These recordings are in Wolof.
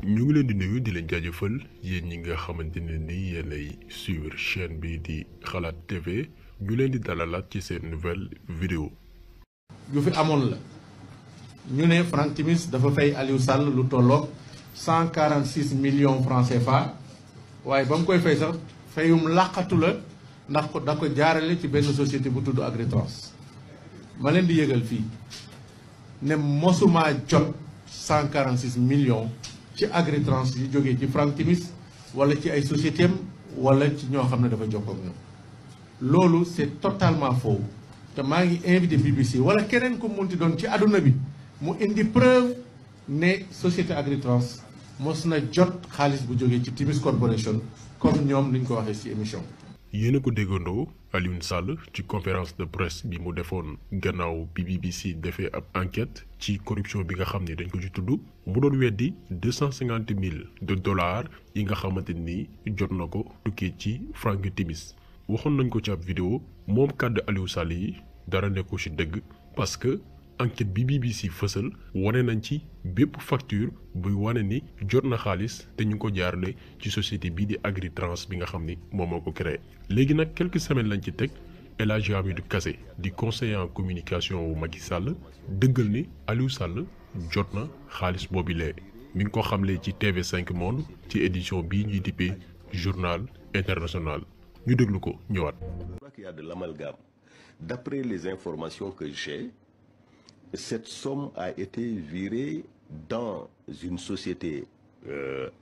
ñu ngi leen di nuyu di leen jaajëfal yéen ñi nga xamante ne ni yéenay suivre chaîne bi di Xalaat TV ñu leen di dalalaat ci seen nouvelle vidéo. yu fi amoon la ñu ne Franck Timis dafa fay Aliou Sall lu tolloog 146 millions francs CFA waaye ba mu koy fay sax fayum làqatu la ndax ko da ko jaarale ci benn société bu tudd Agritrans ma leen di yëgal fii ne mosumaa jot 146 millions ci Agritrans yi jógee ci Franck Timis wala ci ay société am wala ci ñoo xam ne dafa jokkoo ak ñoom loolu c'est totalement faux te maa ngi invité BBC wala keneen ku munti doon ci àdduna bi mu indi preuve ne société Agritrans mos na jot xaalis bu jógee ci Timis Corporation comme ñoom niñ ko waxee ci émission. yéen a ko déggandoo Alioune Sall ci conférence de presse bi mu defoon gannaaw bi BBC defee ab enquête ci corruption bi nga xam ne dañ ko ci tudd mu doon weddi $250,000 yi nga xamante ni jot na ko tukkee ci Franck Timis waxoon nañ ko ci ab vidéo moom kàddu Aliou Sall yi dara nekku ci dëgg parce que enquête bi BBC fësal wane nañ ci bépp facture buy wane ni jot na xaalis te ñu ngi ko jaarale ci société bii di Agritrans bi nga xam ni moom moo ko créé. léegi nag quelques semaines lañ ci teg El Hadji Hamidou Kassé di conseiller en communication wu Macky Sall dëggal ni Aliou Sall jot na xaalis boobu lee mi ngi ko xamle ci TV5 Monde ci édition bii ñuy dippee journal international ñu déglu ko ñëwaat. Je crois qu'il y a de l'amalgame. D'après les informations que j'ai, cette somme a été virée dans une société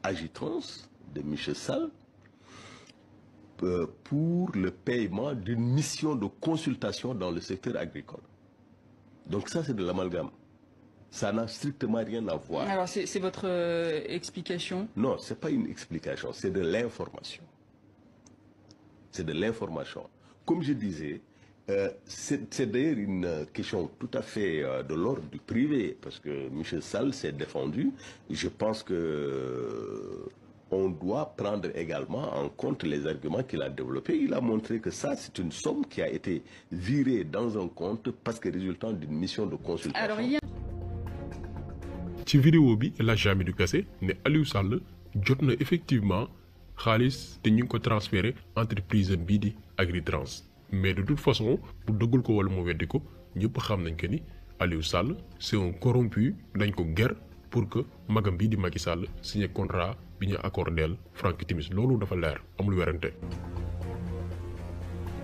Agritrans de Michel Sall pour le paiement d'une mission de consultation dans le secteur agricole. Donc ça, c'est de l'amalgame. Ça n'a strictement rien à voir. Alors, c'est votre explication? Non, ce n'est pas une explication, c'est de l'information. C'est de l'information. Comme je disais, c'est d'ailleurs une question tout à fait de l'ordre du privé, parce que Michel Sall s'est défendu. Je pense que on doit prendre également en compte les arguments qu'il a développés. Il a montré que ça, c'est une somme qui a été virée dans un compte parce que résultant d'une mission de consultation. Alors, il y a... ci vidéo bi El Hadji Hamidou Kassé ne Aliou Sall jot na effectivement xaalis te ñu ngi ko transféré entreprise bii di Agritrans mais de toute façon bu dëggul ko wala mu weddi ko ñëpp xam nañ que ni Aliou Sall c'est un corrompu dañ ko ger pour que magam bii di Macky Sall signé contrat bi ñu accordeel Franck Timis loolu dafa leer amul werante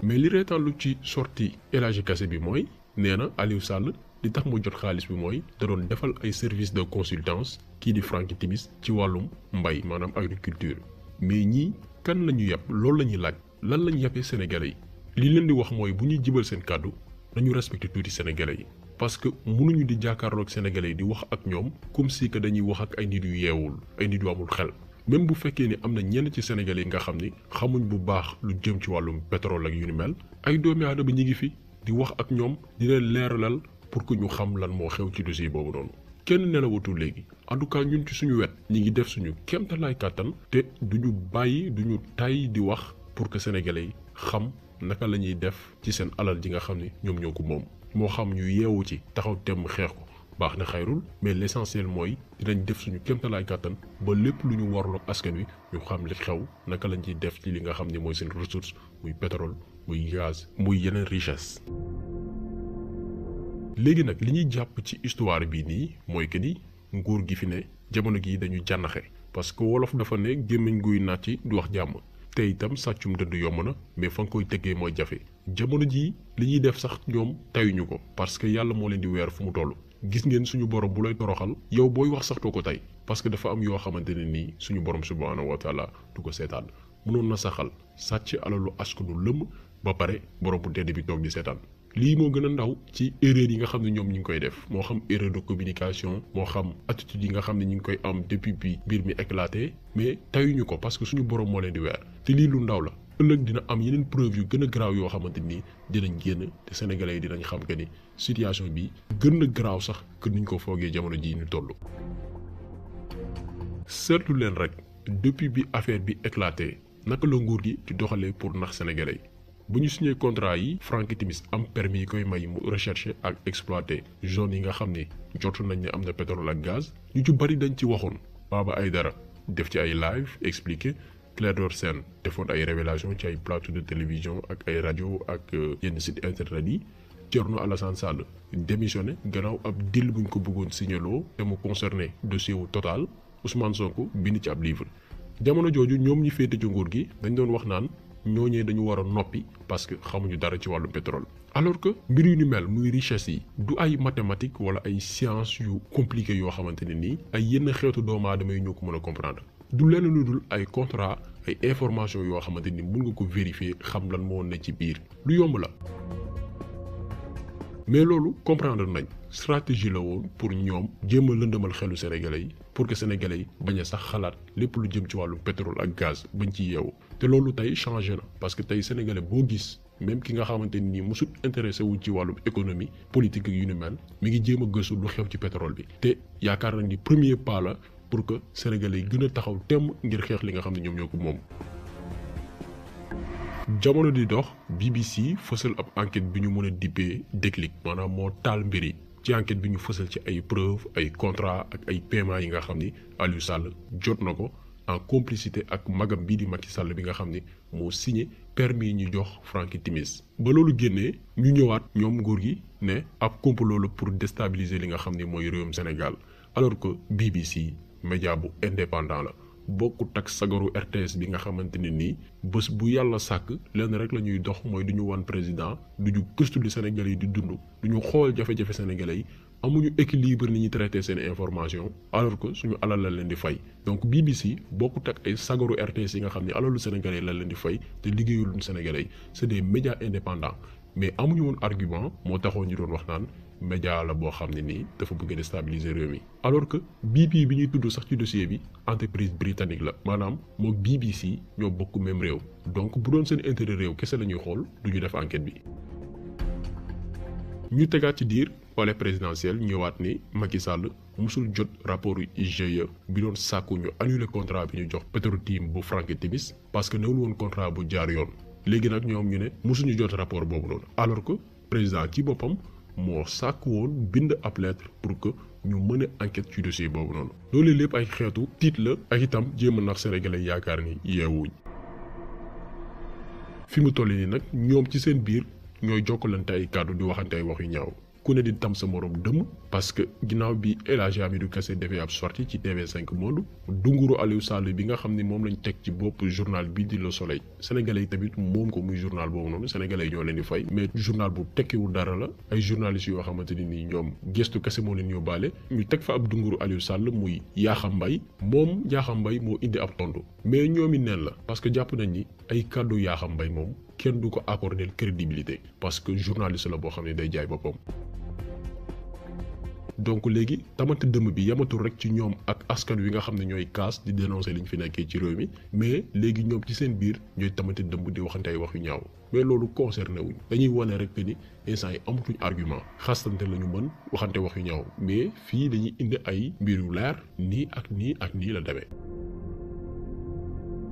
mais li reetaan lu ci sorti El Hadji Kassé bi mooy nee na Aliou Sall li tax mu jot xaalis bi mooy da doon defal ay service de consultance kii di Franck Timis ci wàllum mbay maanaam agriculture mais ñii kan la ñu yàpp loolu la ñuy laaj lan la ñu yàppee sénégalais yi li leen di wax mooy bu ñuy jibal seen kàddu nañu respecté tuuti sénégalais yi parce que mënuñu di jàkkaarloog sénégalais yi di wax ak ñoom comme si que dañuy wax ak ay nit yu yeewul ay nit yu amul xel même bu fekkee ni am na ñenn ci sénégalais yi nga xam ni xamuñ bu baax lu jëm ci wàllum pétrole ak yu ni mel ay doomi aadama ñi ngi fi di wax ak ñoom di leen leeralal pour que ñu xam lan moo xew ci dossier boobu noonu kenn nelawatul léegi en tout cas ñun ci suñu wet ñi ngi def suñu kéemtalaay kàttan te duñu bàyyi duñu tàyyi di wax pour que sénégalais yi xam naka la ñuy def ci seen alal ji nga xam ne ñoom ñoo ko moom moo xam ñu yeewu ci taxaw temm xeex ko baax na xayrul mais l'essentiel mooy dinañ def suñu kéemtalaay kàttan ba lépp lu ñu warloog askan wi ñu xam li xew naka lañ ciy def ci li nga xam ne mooy seen ressource muy pétrole muy gaz muy yeneen richesse. léegi nag li ñuy jàpp ci histoire bii nii mooy que ni nguur gi fi ne jamono gi dañu jànnaxe parce que wolof dafa ne gémmiñ guy nàcc du wax jàmm te itam sàccum dënd yomb na mais fa nga koy tëggee mooy jafe jamono jii li ñuy def sax ñoom tayuñu ko parce que yàlla moo leen di weer fu mu toll gis ngeen suñu borom bu lay toroxal yow booy wax sax doo ko tey parce que dafa am yoo xamante ne nii suñu borom subhanahu wa taala du ko seetaan mënoon na saxal sàcc alalu askanu lëmm ba pare borom bu tedd bi toog di seetaan lii moo gën a ndaw ci erreur yi nga xam ne ñoom ñu ngi koy def moo xam erreur de communication moo xam attitude yi nga xam ne ñu ngi koy am depuis bi mbir mi éclaté mais tayuñu ko parce que suñu borom moo leen di weer te lii lu ndaw la ëllëg dina am yeneen preuve yu gën a garaaw yoo xamante ni dinañ génn te sénégalais yi dinañ xam que ni situation bi gën a garaaw sax que niñ ko foogee jamono jii ñu toll. seetlu leen rek depuis bi affaire bi éclaté naka la nguur gi di doxalee pour nax sénégalais yi. bu ñu signé contrat yi Franck Timis am permis yi koy may mu rechercher ak exploiter zone yi nga xam ne jotu nañ ne am na pétrole ak gaz ñu ci bari dañ ci waxoon Baba Aïdara def ci ay live expliqué Clédor Sène defoon ay révélation ci ay plateau de télévision ak ay rajo ak yenn site internet yi. Thierno Alassane Sall démissionné gannaaw ab deal buñ ko bëggoon signaloo te mu concerné dossier wu Total Ousmane Sonko bind ci ab livre. jamono jooju ñoom ñi féete ci nguur gi dañ doon wax naan ñooñee dañu war a noppi parce que xamuñu dara ci wàllu pétrole. alors que mbir yu ni mel muy richesse yi du ay mathématiques wala ay sciences yu compliqué yoo xamante ne nii ay yenn xeetu doomu aadama yi ñoo ko mën a comprendre du lenn lu dul ay contrat ay information yoo xamante ni mun nga ko vérifier xam lan moo ne ci biir lu yomb la. mais loolu comprendre nañ stratégie la woon pour ñoom jéem a lëndëmal xelu sénégalais yi pour que sénégalais yi bañ a sax xalaat lépp lu jëm ci wàllu pétrole ak gaz bañ ci yeewu te loolu tey changé na parce que tey sénégalais boo gis même ki nga xamante ni mosut intéressé wu ci wàllu économie politique yu ni mel mi ngi jéem a gëstu lu xew ci pétrole bi te yaakaar nañ ni premier pas la pour que sénégalais yi gën a taxaw temm ngir xeex li nga xam ne ñoom ñoo ko moom. jamono di dox BBC fësal ab enquête bi ñu mën a dippee déclic maanaam moo taal mbir yi ci enquête bi ñu fësal ci ay preuves ay contrat ak ay paiements yi nga xam ni Aliou Sall jot na ko en complicité ak magam bii di Macky Sall bi nga xam ni moo signé permis yi ñu jox Franky Timis ba loolu génnee ñu ñëwaat ñoom nguur gi ne ab complot la pour déstabiliser li nga xam ni mooy réewum Sénégal alors que BBC média bu indépendant la. bokkut ak sagaru RTS bi nga xamante ne nii bés bu yàlla sàkk lenn rek la ñuy dox mooy du ñu wan président du ñu gëstu li Sénégalais yi di dund du ñu xool jafe-jafe Sénégalais yi amuñu équilibre ni ñuy traité seen information alors que suñu alal la leen di fay. donc BBC bokkut ak ay sagaru RTS yi nga xam ne alalu Sénégalais la leen di fay te liggéeyul Sénégalais yi c'est des médias indépendants mais amuñu woon argument moo taxoon ñu doon wax naan. média la boo xam ne nii dafa bëgg a déstabiliser réew mi alors que BP bi ñuy tudd sax ci dossier bi entreprise britannique la maanaam mook BBC ñoo bokk même réew donc bu doon seen intérêt réew kese la ñuy xool du ñu def enquête bi. ñu tegaat ci diir palais présidentiel ñëwaat ni Macky Sall musul jot rapport IGE bi doon sàkku ñu annuler contrat bi ñu jox Petro-Tim bu Franky Timis parce que newul woon contrat bu jaar yoon léegi nag ñoom ñu ne musuñu jot rapport boobu noonu alors que président ci boppam. moo sàkk woon bind ab lettre pour que ñu mën a enquête ci dossier boobu noonu loolu lépp ay xeetu tiit la ak itam jéem a nax sénégalais yaakaar ni yeewuñ fi mu toll nii nag ñoom ci seen biir ñooy jokkalante ay kàddu di waxante ay wax yu ñaaw ku ne di tam sa morom dëmm parce que ginnaaw bi El Hadji Amidou Kassé defee ab sortie ci TV5 Monde dunguru Aliou Sall bi nga xam ne moom lañ teg ci bopp journal bi di Le Soleil sénégalais yi tamit moom ko muy journal boobu noonu sénégalais yi ñoo leen di fay mais journal bu tekkiwul dara la ay journalistes yoo xamante ni nii ñoom gestu kese moo leen yóbbaale ñu teg fa ab dunguru Aliou Sall muy Yakham Mbaye moom Yakham Mbaye moo indi ab tontu mais ñoom it neen la parce que jàpp nañ ni ay kàddu Yakham Mbaye moom kenn du ko accorder crédibilité parce que journaliste la boo xam ne day jaay boppam. donc léegi tamante dëmm bi yamatul rek ci ñoom ak askan wi nga xam ne ñooy kaas di dénoncer liñ fi nekkee ci réew mi mais léegi ñoom ci seen biir ñooy tamante dëmm di waxante ay wax yu ñaaw mais loolu concerné wuñ dañuy wane rek que ni instant yi amatuñ argument xastante la ñu mën waxante wax yu ñaaw mais fii dañuy indi ay mbir yu leer nii ak nii ak nii la demee.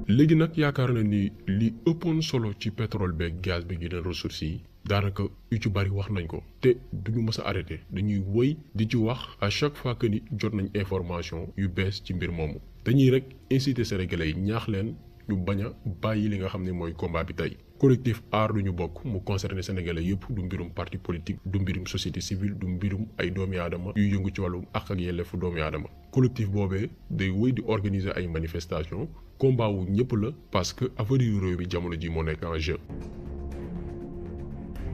léegi nag yaakaar na ni li ëppoon solo ci pétrole beeg gaz bi gën a ressources yi daanaka yu ci bari wax nañ ko te duñu mës a arrêté dañuy wëy di ci wax à chaque fois que ni jot nañ information yu bees ci mbir moomu dañuy rek inciter sénégalais yi ñaax leen ñu bañ a bàyyi li nga xam ne mooy combat bi tey. collectif aar lu ñu bokk mu concerné sénégalais yëpp du mbirum parti politique du mbirum société civile du mbirum ay doomi aadama yu yëngu ci wàllum àq ak yelleefu doomi aadama collectif boobee day wëy di organiser ay manifestations combat wu ñëpp la parce que avenir yu réew mi jamono ji moo nekk en jeu.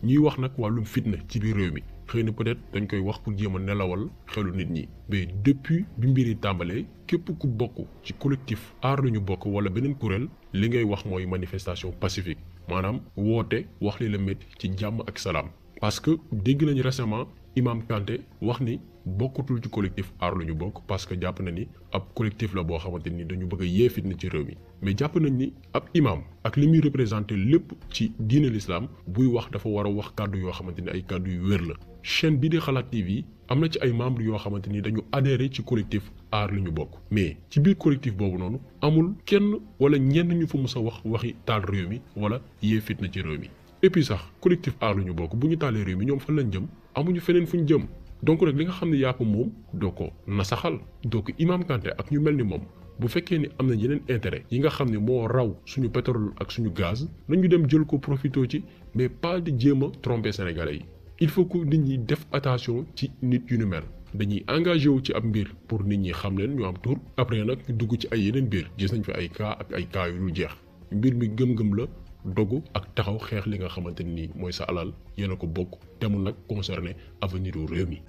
ñuy wax nag wàllum fitna ci biir réew mi xëy na peut-être dañ koy wax pour jéem a nelawal xelu nit ñi mais depuis bi mbir yi tàmbalee képp ku bokk ci collectif aar lu ñu bokk wala beneen kuréel li ngay wax mooy manifestation pacifique maanaam woote wax li la métti ci jàmm ak salaam. parce que dégg nañu récemment Imam Kanté wax ni bokkatul ci collectif aar lu ñu bokk parce que jàpp na ni ab collectif la boo xamante ni dañu bëgg a yee fitna ci réew mi mais jàpp nañ ni ab imam ak li muy représenté lépp ci diine l'islam buy wax dafa war a wax kàddu yoo xamante ni ay kàddu yu wér la. chaîne bi di Xalaat TV am na ci ay membres yoo xamante ni dañu adhéré ci collectif aar lu ñu bokk mais ci biir collectif boobu noonu amul kenn wala ñenn ñu fa mës a wax waxi taal réew mi wala yee fitna ci réew mi. et puis sax collectif aar lu ñu bokk bu ñu taalee réew mi ñoom fan lañ jëm amuñu feneen fu ñu jëm donc nag li nga xam ne yaa ko moom doo ko nasaxal. donc Imam Kanté ak ñu mel ni moom bu fekkee ni am na yeneen intérêt yi nga xam ne moo raw suñu pétrole ak suñu gaz nañu dem jël ko profito ci mais pas di jéem a tromper sénégalais yi. il faut que nit ñi def attention ci nit yu ni mel dañuy engagé wu ci ab mbir pour nit ñi xam leen ñu am tur après nag ñu dugg ci ay yeneen mbir gis nañ fi ay cas ak ay cas yu dul jeex mbir mi gëm-gëm la dogu ak taxaw xeex li nga xamante ni mooy sa alal yéen a ko bokk te mu nag concerné avenir u réew mi.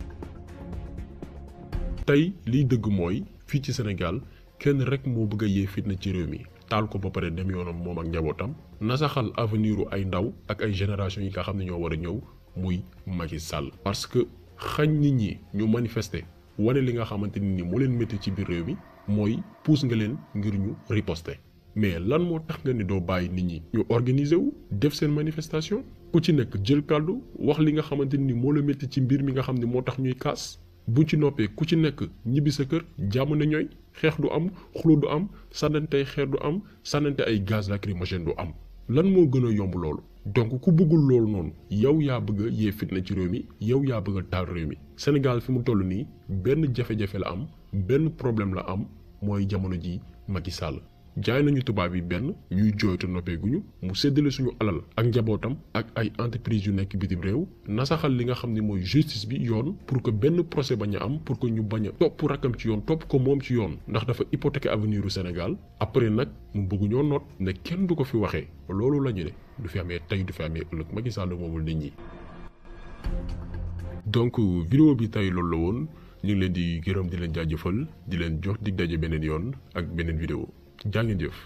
tey liy dëgg mooy fii ci Sénégal kenn rek moo bëgg a yee fitna ci réew mi taal ko ba pare dem yoonam moom ak njabootam nasaxal avenir u ay ndaw ak ay génération yi nga xam ne ñoo war a ñëw muy Macky Sall. parce que xañ nit ñi ñu manifester wane li nga xamante ni moo leen métti ci biir réew mi mooy pousse nga leen ngir ñu riposter mais lan moo tax nga ni doo bàyyi nit ñi ñu organiser wu def seen manifestation ku ci nekk jël kàddu wax li nga xamante ni moo la métti ci mbir mi nga xam ne moo tax ñuy kaas buñ ci noppee ku ci nekk ñibbi sa kër jàmm na ñooy xeex du am xulo du am sànnante ay xeer du am sànnante ay gaz lacrymogène du am lan moo gën a yomb loolu. donc ku bëggul loolu noonu yow yaa bëgg a yee fitna ci réew mi yow yaa bëgg a taal réew mi Sénégal fi mu toll nii benn jafe-jafe la am benn problème la am mooy jamono ji Macky Sall jaay nañu tubaab yi benn ñuy jooytu noppeeguñu mu séddale suñu alal ak njabootam ak ay entreprise yu nekk bitim réew nasaxal li nga xam ne mooy justice bi yoon pour que benn procès bañ a am pour que ñu bañ a topp rakkam ci yoon topp ko moom ci yoon ndax dafa hypothéquer avenir u Sénégal après nag mu bëgg ñoo noot ne kenn du ko fi waxee loolu la ñu ne du fi amee tey du fi amee ëllëg Macky Sall moomul nit ñi. donc vidéo bi tey loolu la woon ñu ngi leen di gërëm di leen jaajëfal di leen jox dig daje beneen yoon ak beneen vidéo jaa ngeen jëf.